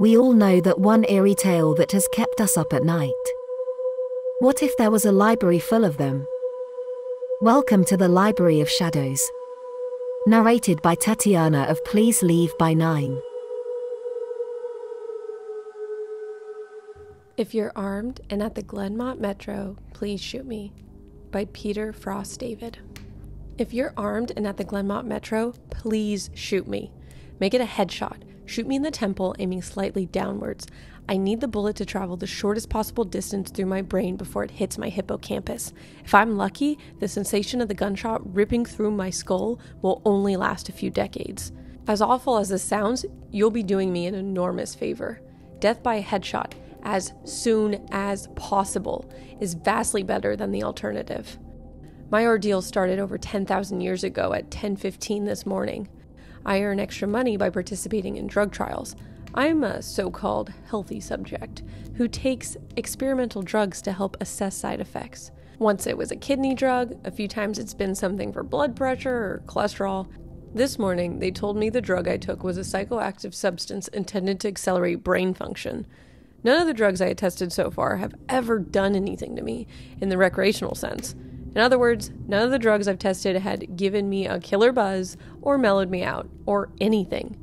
We all know that one eerie tale that has kept us up at night. What if there was a library full of them? Welcome to the Library of Shadows. Narrated by Tatiana of Please Leave by 9. If you're armed and at the Glenmont Metro, please shoot me. By Peter Frost David. If you're armed and at the Glenmont Metro, please shoot me. Make it a headshot. Shoot me in the temple, aiming slightly downwards. I need the bullet to travel the shortest possible distance through my brain before it hits my hippocampus. If I'm lucky, the sensation of the gunshot ripping through my skull will only last a few decades. As awful as this sounds, you'll be doing me an enormous favor. Death by a headshot, as soon as possible, is vastly better than the alternative. My ordeal started over 10,000 years ago at 10:15 this morning. I earn extra money by participating in drug trials. I'm a so-called healthy subject who takes experimental drugs to help assess side effects. Once it was a kidney drug, a few times it's been something for blood pressure or cholesterol. This morning, they told me the drug I took was a psychoactive substance intended to accelerate brain function. None of the drugs I had tested so far have ever done anything to me in the recreational sense. In other words, none of the drugs I've tested had given me a killer buzz or mellowed me out or anything.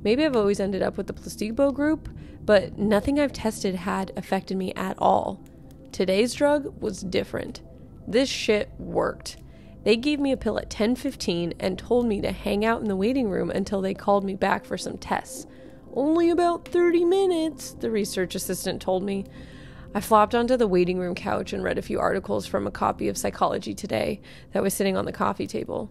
Maybe I've always ended up with the placebo group, but nothing I've tested had affected me at all. Today's drug was different. This shit worked. They gave me a pill at 10:15 and told me to hang out in the waiting room until they called me back for some tests. Only about 30 minutes, the research assistant told me. I flopped onto the waiting room couch and read a few articles from a copy of Psychology Today that was sitting on the coffee table.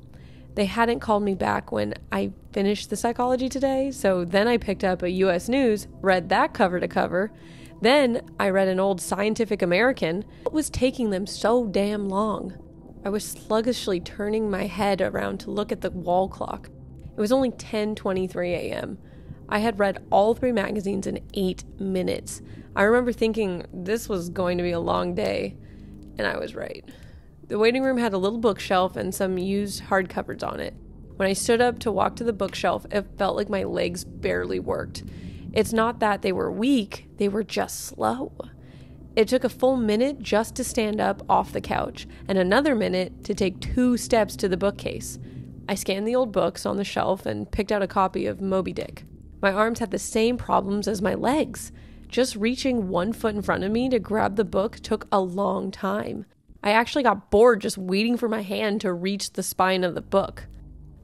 They hadn't called me back when I finished the Psychology Today, so then I picked up a US News, read that cover to cover. Then I read an old Scientific American. What was taking them so damn long? I was sluggishly turning my head around to look at the wall clock. It was only 10:23 a.m. I had read all 3 magazines in 8 minutes. I remember thinking this was going to be a long day, and I was right. The waiting room had a little bookshelf and some used hardcovers on it. When I stood up to walk to the bookshelf, it felt like my legs barely worked. It's not that they were weak, they were just slow. It took a full minute just to stand up off the couch, and another minute to take 2 steps to the bookcase. I scanned the old books on the shelf and picked out a copy of Moby Dick. My arms had the same problems as my legs. Just reaching 1 foot in front of me to grab the book took a long time. I actually got bored just waiting for my hand to reach the spine of the book.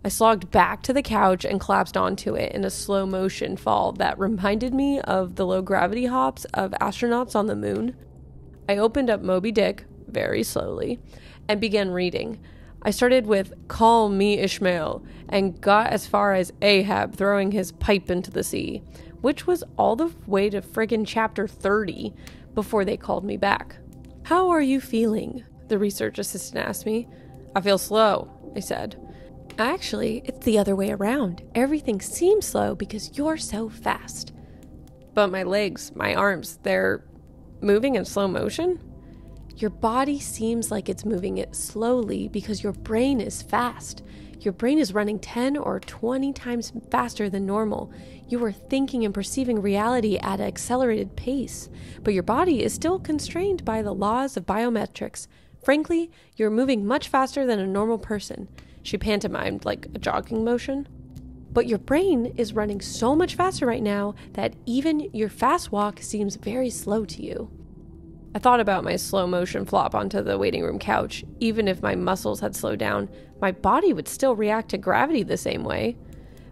I slogged back to the couch and collapsed onto it in a slow motion fall that reminded me of the low gravity hops of astronauts on the moon. I opened up Moby Dick very slowly and began reading. I started with "Call me Ishmael" and got as far as Ahab throwing his pipe into the sea, which was all the way to friggin' chapter 30 before they called me back. "How are you feeling?" the research assistant asked me. "I feel slow," I said. "Actually, it's the other way around. Everything seems slow because you're so fast." "But my legs, my arms, they're moving in slow motion?" "Your body seems like it's moving it slowly because your brain is fast. Your brain is running 10 or 20 times faster than normal. You are thinking and perceiving reality at an accelerated pace, but your body is still constrained by the laws of biometrics. Frankly, you're moving much faster than a normal person." She pantomimed like a jogging motion. "But your brain is running so much faster right now that even your fast walk seems very slow to you." I thought about my slow motion flop onto the waiting room couch. Even if my muscles had slowed down, my body would still react to gravity the same way.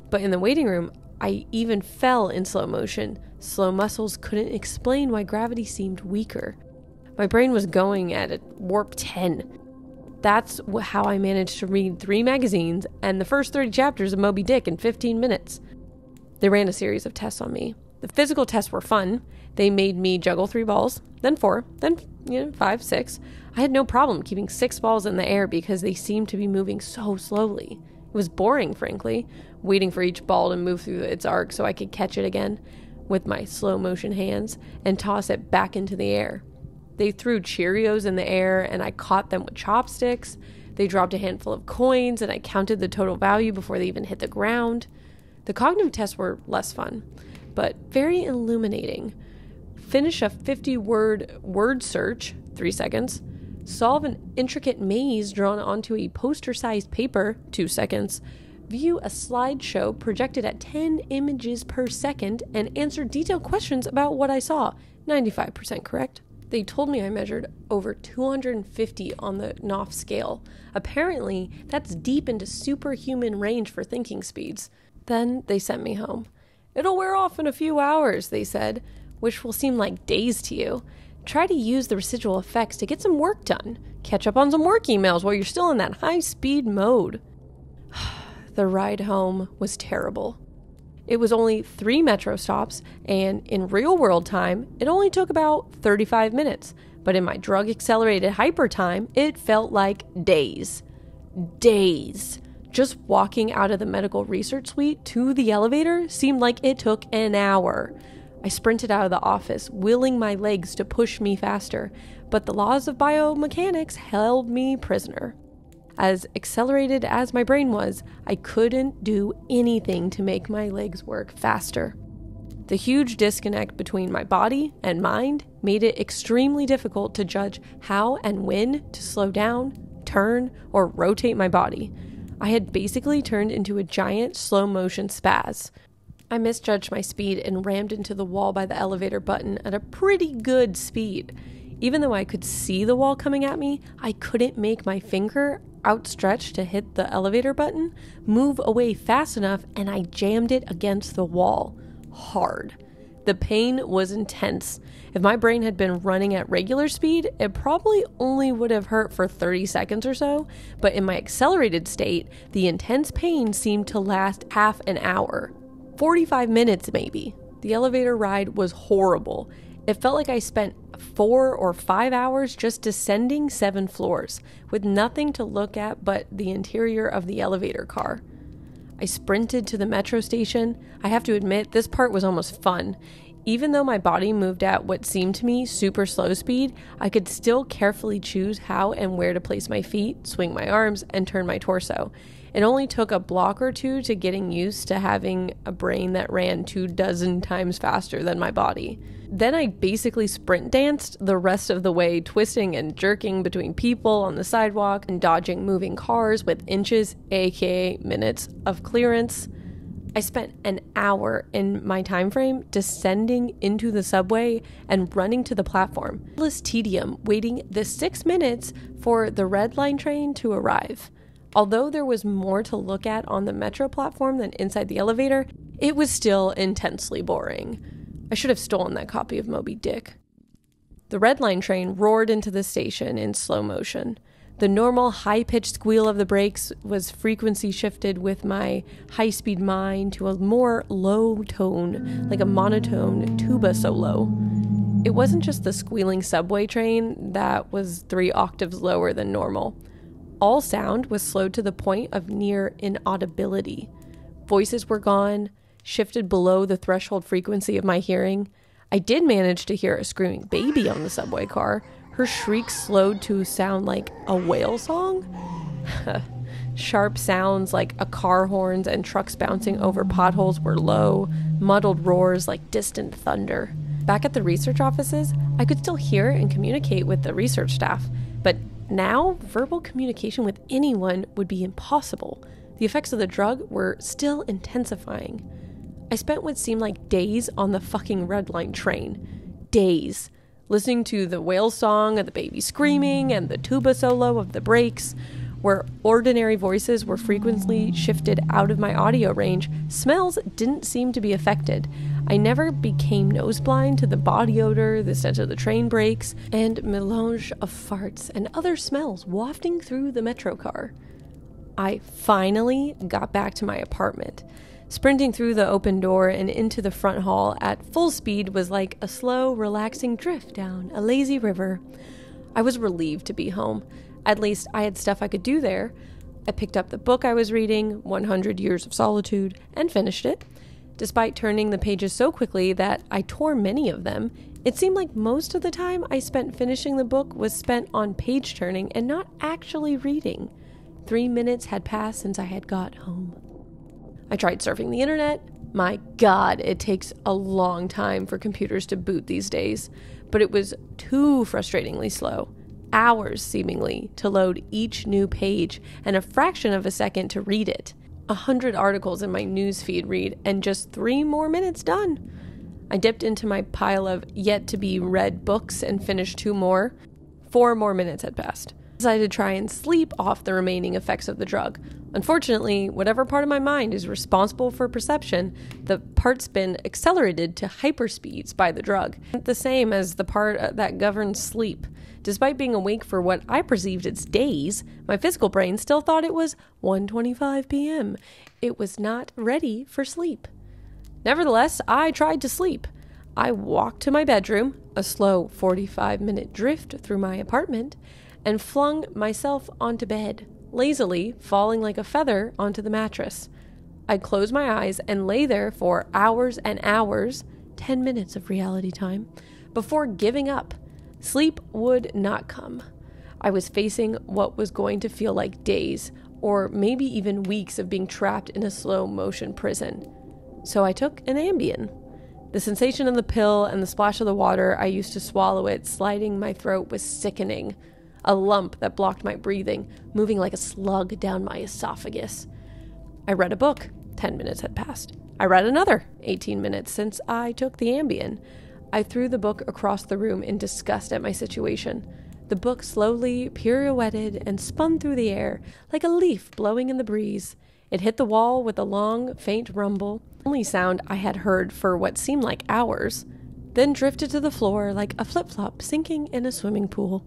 But in the waiting room, I even fell in slow motion. Slow muscles couldn't explain why gravity seemed weaker. My brain was going at a warp 10. That's how I managed to read 3 magazines and the first 30 chapters of Moby Dick in 15 minutes. They ran a series of tests on me. The physical tests were fun. They made me juggle 3 balls, then 4, then 5, 6. I had no problem keeping 6 balls in the air because they seemed to be moving so slowly. It was boring, frankly, waiting for each ball to move through its arc so I could catch it again with my slow motion hands and toss it back into the air. They threw Cheerios in the air and I caught them with chopsticks. They dropped a handful of coins and I counted the total value before they even hit the ground. The cognitive tests were less fun. but very illuminating. Finish a 50-word search, 3 seconds. Solve an intricate maze drawn onto a poster-sized paper, 2 seconds. View a slideshow projected at 10 images per second and answer detailed questions about what I saw, 95% correct. They told me I measured over 250 on the Knopf scale. Apparently, that's deep into superhuman range for thinking speeds. Then they sent me home. It'll wear off in a few hours, they said, which will seem like days to you. Try to use the residual effects to get some work done. Catch up on some work emails while you're still in that high-speed mode. The ride home was terrible. It was only 3 metro stops, and in real-world time, it only took about 35 minutes. But in my drug-accelerated hyper time, it felt like days. Days. Just walking out of the medical research suite to the elevator seemed like it took an hour. I sprinted out of the office, willing my legs to push me faster, but the laws of biomechanics held me prisoner. As accelerated as my brain was, I couldn't do anything to make my legs work faster. The huge disconnect between my body and mind made it extremely difficult to judge how and when to slow down, turn, or rotate my body. I had basically turned into a giant slow-motion spaz. I misjudged my speed and rammed into the wall by the elevator button at a pretty good speed. Even though I could see the wall coming at me, I couldn't make my finger, outstretched to hit the elevator button, move away fast enough, and I jammed it against the wall. Hard. The pain was intense. If my brain had been running at regular speed, it probably only would have hurt for 30 seconds or so, but in my accelerated state, the intense pain seemed to last half an hour. 45 minutes maybe. The elevator ride was horrible. It felt like I spent 4 or 5 hours just descending 7 floors, with nothing to look at but the interior of the elevator car. I sprinted to the metro station. I have to admit, this part was almost fun. Even though my body moved at what seemed to me super slow speed, I could still carefully choose how and where to place my feet, swing my arms, and turn my torso. It only took a block or two to getting used to having a brain that ran 24 times faster than my body. Then I basically sprint danced the rest of the way, twisting and jerking between people on the sidewalk and dodging moving cars with inches, aka minutes, of clearance. I spent an hour in my time frame descending into the subway and running to the platform. Endless tedium waiting the 6 minutes for the red line train to arrive. Although there was more to look at on the metro platform than inside the elevator, it was still intensely boring. I should have stolen that copy of Moby Dick. The red line train roared into the station in slow motion. The normal high-pitched squeal of the brakes was frequency shifted with my high-speed mind to a more low tone, like a monotone tuba solo. It wasn't just the squealing subway train that was 3 octaves lower than normal. All sound was slowed to the point of near inaudibility. Voices were gone, shifted below the threshold frequency of my hearing. I did manage to hear a screaming baby on the subway car. Her shrieks slowed to sound like a whale song. Sharp sounds like a car horns and trucks bouncing over potholes were low, muddled roars like distant thunder. Back at the research offices, I could still hear and communicate with the research staff, but now verbal communication with anyone would be impossible. The effects of the drug were still intensifying. I spent what seemed like days on the fucking red line train. Days. Listening to the whale song of the baby screaming and the tuba solo of the brakes. Where ordinary voices were frequently shifted out of my audio range, smells didn't seem to be affected. I never became noseblind to the body odor, the scent of the train brakes, and melange of farts and other smells wafting through the metro car. I finally got back to my apartment. Sprinting through the open door and into the front hall at full speed was like a slow, relaxing drift down a lazy river. I was relieved to be home. At least I had stuff I could do there. I picked up the book I was reading, 100 Years of Solitude, and finished it. Despite turning the pages so quickly that I tore many of them, it seemed like most of the time I spent finishing the book was spent on page turning and not actually reading. 3 minutes had passed since I had got home. I tried surfing the internet, My God, it takes a long time for computers to boot these days, but it was too frustratingly slow. Hours, seemingly, to load each new page and a fraction of a second to read it. 100 articles in my newsfeed read, and just 3 more minutes done. I dipped into my pile of yet-to-be-read books and finished 2 more. 4 more minutes had passed. I decided to try and sleep off the remaining effects of the drug. Unfortunately, whatever part of my mind is responsible for perception, the part's been accelerated to hyperspeeds by the drug, the same as the part that governs sleep. Despite being awake for what I perceived as days, my physical brain still thought it was 1:25 p.m. It was not ready for sleep. Nevertheless, I tried to sleep. I walked to my bedroom, a slow 45-minute drift through my apartment, and flung myself onto bed, lazily falling like a feather onto the mattress. I closed my eyes and lay there for hours and hours, 10 minutes of reality time, before giving up. Sleep would not come. I was facing what was going to feel like days, or maybe even weeks of being trapped in a slow-motion prison. So I took an Ambien. The sensation of the pill and the splash of the water I used to swallow it sliding my throat was sickening. A lump that blocked my breathing, moving like a slug down my esophagus. I read a book. 10 minutes had passed. I read another. 18 minutes since I took the Ambien. I threw the book across the room in disgust at my situation. The book slowly pirouetted and spun through the air like a leaf blowing in the breeze. It hit the wall with a long, faint rumble, the only sound I had heard for what seemed like hours, then drifted to the floor like a flip-flop sinking in a swimming pool.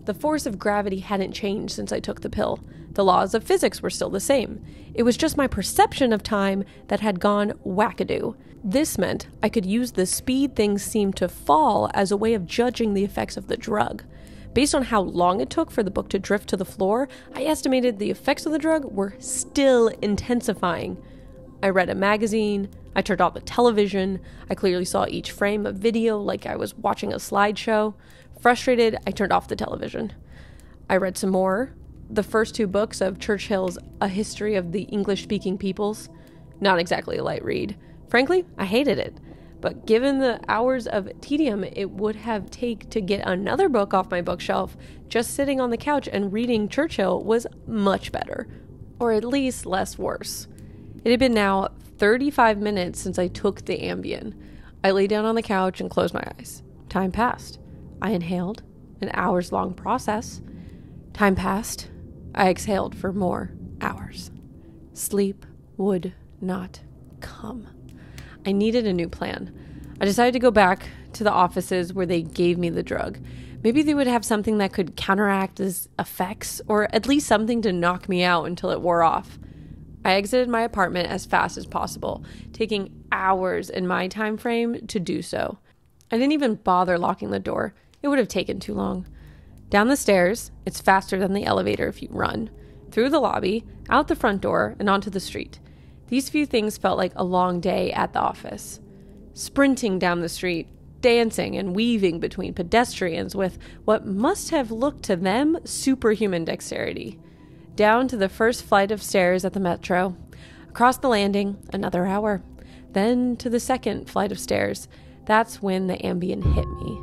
The force of gravity hadn't changed since I took the pill. The laws of physics were still the same. It was just my perception of time that had gone wackadoo. This meant I could use the speed things seemed to fall as a way of judging the effects of the drug. Based on how long it took for the book to drift to the floor, I estimated the effects of the drug were still intensifying. I read a magazine, I turned off the television, I clearly saw each frame of video like I was watching a slideshow. Frustrated, I turned off the television. I read some more. The first 2 books of Churchill's A History of the English-Speaking Peoples. Not exactly a light read. Frankly, I hated it. But given the hours of tedium it would have taken to get another book off my bookshelf, just sitting on the couch and reading Churchill was much better. Or at least less worse. It had been now 35 minutes since I took the Ambien. I lay down on the couch and closed my eyes. Time passed. I inhaled, an hours-long process. Time passed. I exhaled for more hours. Sleep would not come. I needed a new plan. I decided to go back to the offices where they gave me the drug. Maybe they would have something that could counteract its effects, or at least something to knock me out until it wore off. I exited my apartment as fast as possible, taking hours in my time frame to do so. I didn't even bother locking the door. It would have taken too long. Down the stairs, it's faster than the elevator if you run. Through the lobby, out the front door, and onto the street. These few things felt like a long day at the office. Sprinting down the street, dancing and weaving between pedestrians with what must have looked to them superhuman dexterity. Down to the first flight of stairs at the metro. Across the landing, another hour. Then to the second flight of stairs. That's when the Ambien hit me.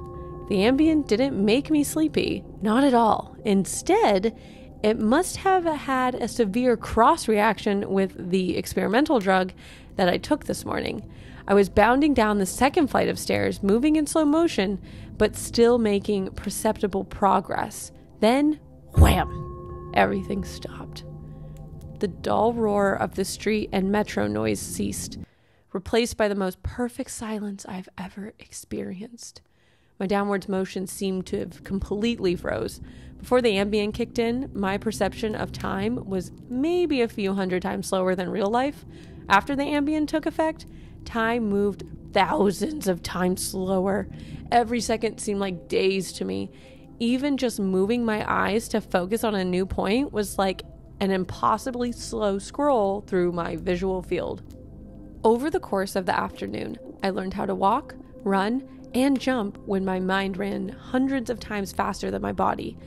The Ambien didn't make me sleepy, not at all. Instead, it must have had a severe cross-reaction with the experimental drug that I took this morning. I was bounding down the second flight of stairs, moving in slow motion, but still making perceptible progress. Then, wham! Everything stopped. The dull roar of the street and metro noise ceased, replaced by the most perfect silence I've ever experienced. My downwards motion seemed to have completely froze. Before the Ambien kicked in, my perception of time was maybe a few hundred times slower than real life. After the Ambien took effect, time moved thousands of times slower. Every second seemed like days to me. Even just moving my eyes to focus on a new point was like an impossibly slow scroll through my visual field. Over the course of the afternoon, I learned how to walk, run, and jump when my mind ran hundreds of times faster than my body.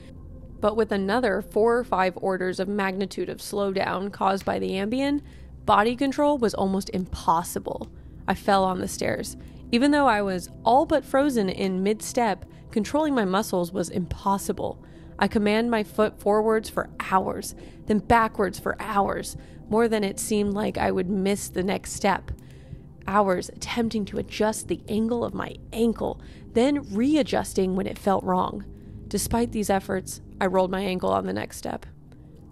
But with another 4 or 5 orders of magnitude of slowdown caused by the Ambien, Body control was almost impossible. I fell on the stairs. Even though I was all but frozen in mid-step, controlling my muscles was impossible. I command my foot forwards for hours, then backwards for hours, more than it seemed like I would miss the next step. Hours attempting to adjust the angle of my ankle, then readjusting when it felt wrong. Despite these efforts, I rolled my ankle on the next step.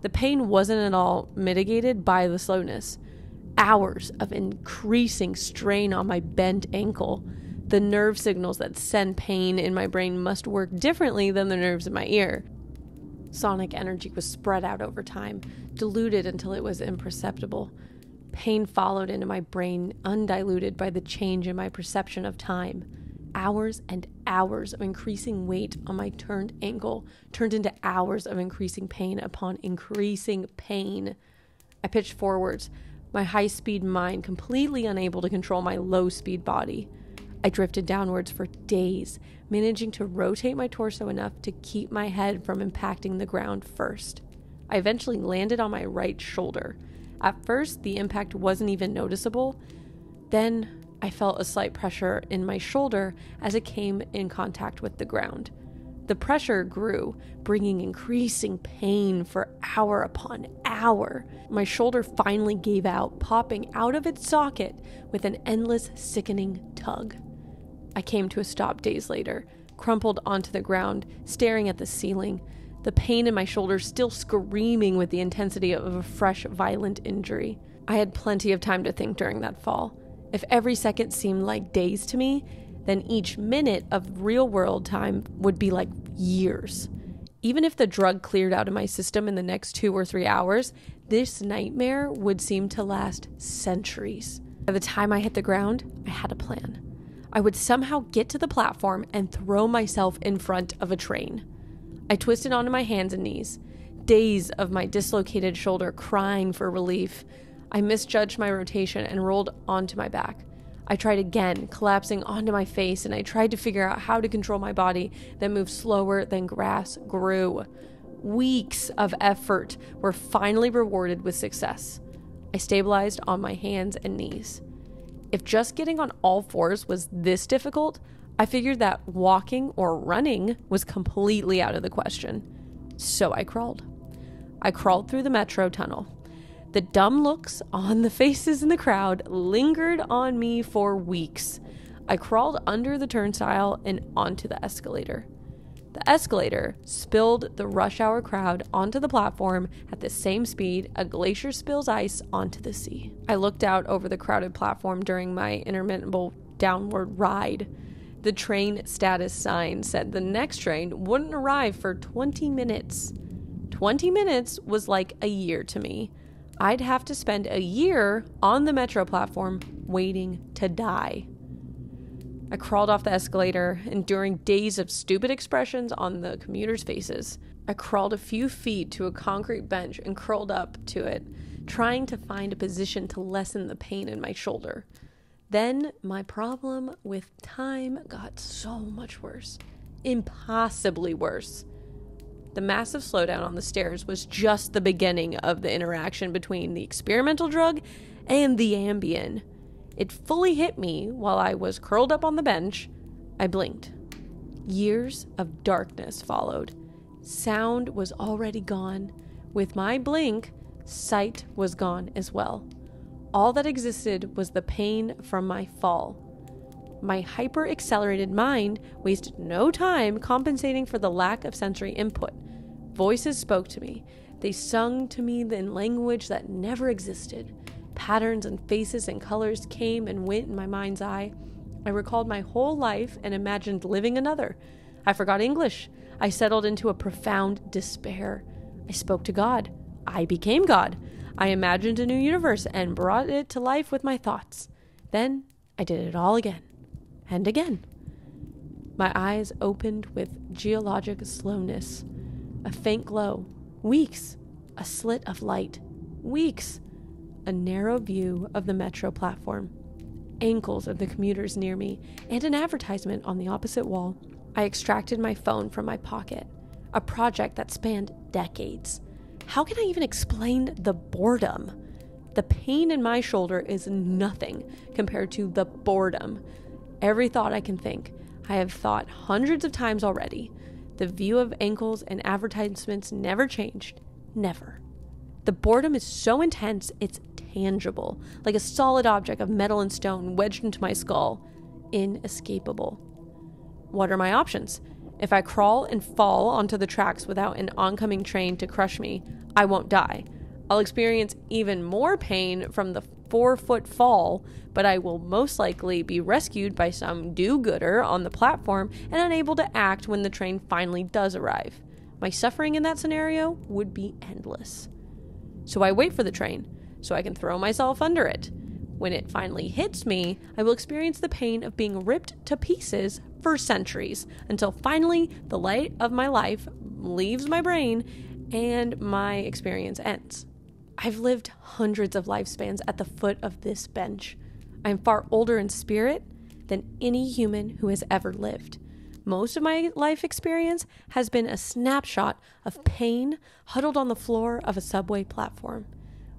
The pain wasn't at all mitigated by the slowness. Hours of increasing strain on my bent ankle. The nerve signals that send pain in my brain must work differently than the nerves in my ear. Sonic energy was spread out over time, diluted until it was imperceptible. Pain followed into my brain, undiluted by the change in my perception of time. Hours and hours of increasing weight on my turned ankle turned into hours of increasing pain upon increasing pain. I pitched forwards, my high-speed mind completely unable to control my low-speed body. I drifted downwards for days, managing to rotate my torso enough to keep my head from impacting the ground first. I eventually landed on my right shoulder. At first, the impact wasn't even noticeable. Then, I felt a slight pressure in my shoulder as it came in contact with the ground. The pressure grew, bringing increasing pain for hour upon hour. My shoulder finally gave out, popping out of its socket with an endless, sickening tug. I came to a stop days later, crumpled onto the ground, staring at the ceiling, the pain in my shoulder still screaming with the intensity of a fresh, violent injury. I had plenty of time to think during that fall. If every second seemed like days to me, then each minute of real-world time would be like years. Even if the drug cleared out of my system in the next 2 or 3 hours, this nightmare would seem to last centuries. By the time I hit the ground, I had a plan. I would somehow get to the platform and throw myself in front of a train. I twisted onto my hands and knees, days of my dislocated shoulder crying for relief. I misjudged my rotation and rolled onto my back. I tried again, collapsing onto my face, and I tried to figure out how to control my body that moved slower than grass grew. Weeks of effort were finally rewarded with success. I stabilized on my hands and knees. If just getting on all fours was this difficult, I figured that walking or running was completely out of the question. So I crawled. I crawled through the metro tunnel. The dumb looks on the faces in the crowd lingered on me for weeks. I crawled under the turnstile and onto the escalator. The escalator spilled the rush hour crowd onto the platform at the same speed a glacier spills ice onto the sea. I looked out over the crowded platform during my interminable downward ride. The train status sign said the next train wouldn't arrive for 20 minutes. 20 minutes was like a year to me. I'd have to spend a year on the metro platform waiting to die. I crawled off the escalator, enduring days of stupid expressions on the commuters' faces. I crawled a few feet to a concrete bench and curled up to it, trying to find a position to lessen the pain in my shoulder. Then my problem with time got so much worse. Impossibly worse. The massive slowdown on the stairs was just the beginning of the interaction between the experimental drug and the Ambien. It fully hit me while I was curled up on the bench. I blinked. Years of darkness followed. Sound was already gone. With my blink, sight was gone as well. All that existed was the pain from my fall. My hyper-accelerated mind wasted no time compensating for the lack of sensory input. Voices spoke to me. They sung to me in language that never existed. Patterns and faces and colors came and went in my mind's eye. I recalled my whole life and imagined living another. I forgot English. I settled into a profound despair. I spoke to God. I became God. I imagined a new universe and brought it to life with my thoughts. Then I did it all again. And again. My eyes opened with geologic slowness. A faint glow. Weeks. A slit of light. Weeks. A narrow view of the metro platform. Ankles of the commuters near me, and an advertisement on the opposite wall. I extracted my phone from my pocket. A project that spanned decades. How can I even explain the boredom? The pain in my shoulder is nothing compared to the boredom. Every thought I can think, I have thought hundreds of times already. The view of ankles and advertisements never changed. Never. The boredom is so intense, it's tangible, like a solid object of metal and stone wedged into my skull. Inescapable. What are my options? If I crawl and fall onto the tracks without an oncoming train to crush me, I won't die. I'll experience even more pain from the 4-foot fall, but I will most likely be rescued by some do-gooder on the platform and unable to act when the train finally does arrive. My suffering in that scenario would be endless. So I wait for the train, so I can throw myself under it. When it finally hits me, I will experience the pain of being ripped to pieces for centuries, until finally the light of my life leaves my brain and my experience ends. I've lived hundreds of lifespans at the foot of this bench. I am far older in spirit than any human who has ever lived. Most of my life experience has been a snapshot of pain huddled on the floor of a subway platform,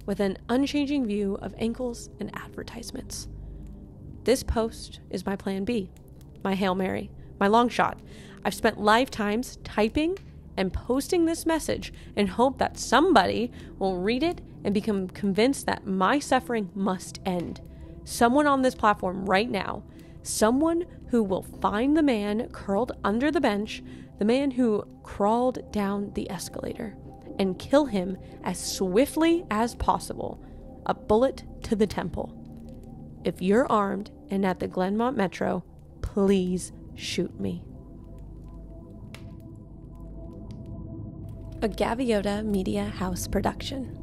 with an unchanging view of ankles and advertisements. This post is my plan B, my Hail Mary, my long shot. I've spent lifetimes typing and posting this message in hope that somebody will read it and become convinced that my suffering must end. Someone on this platform right now, someone who will find the man curled under the bench, the man who crawled down the escalator, and kill him as swiftly as possible. A bullet to the temple. If you're armed and at the Glenmont Metro, please shoot me. A Gaviota Media House production.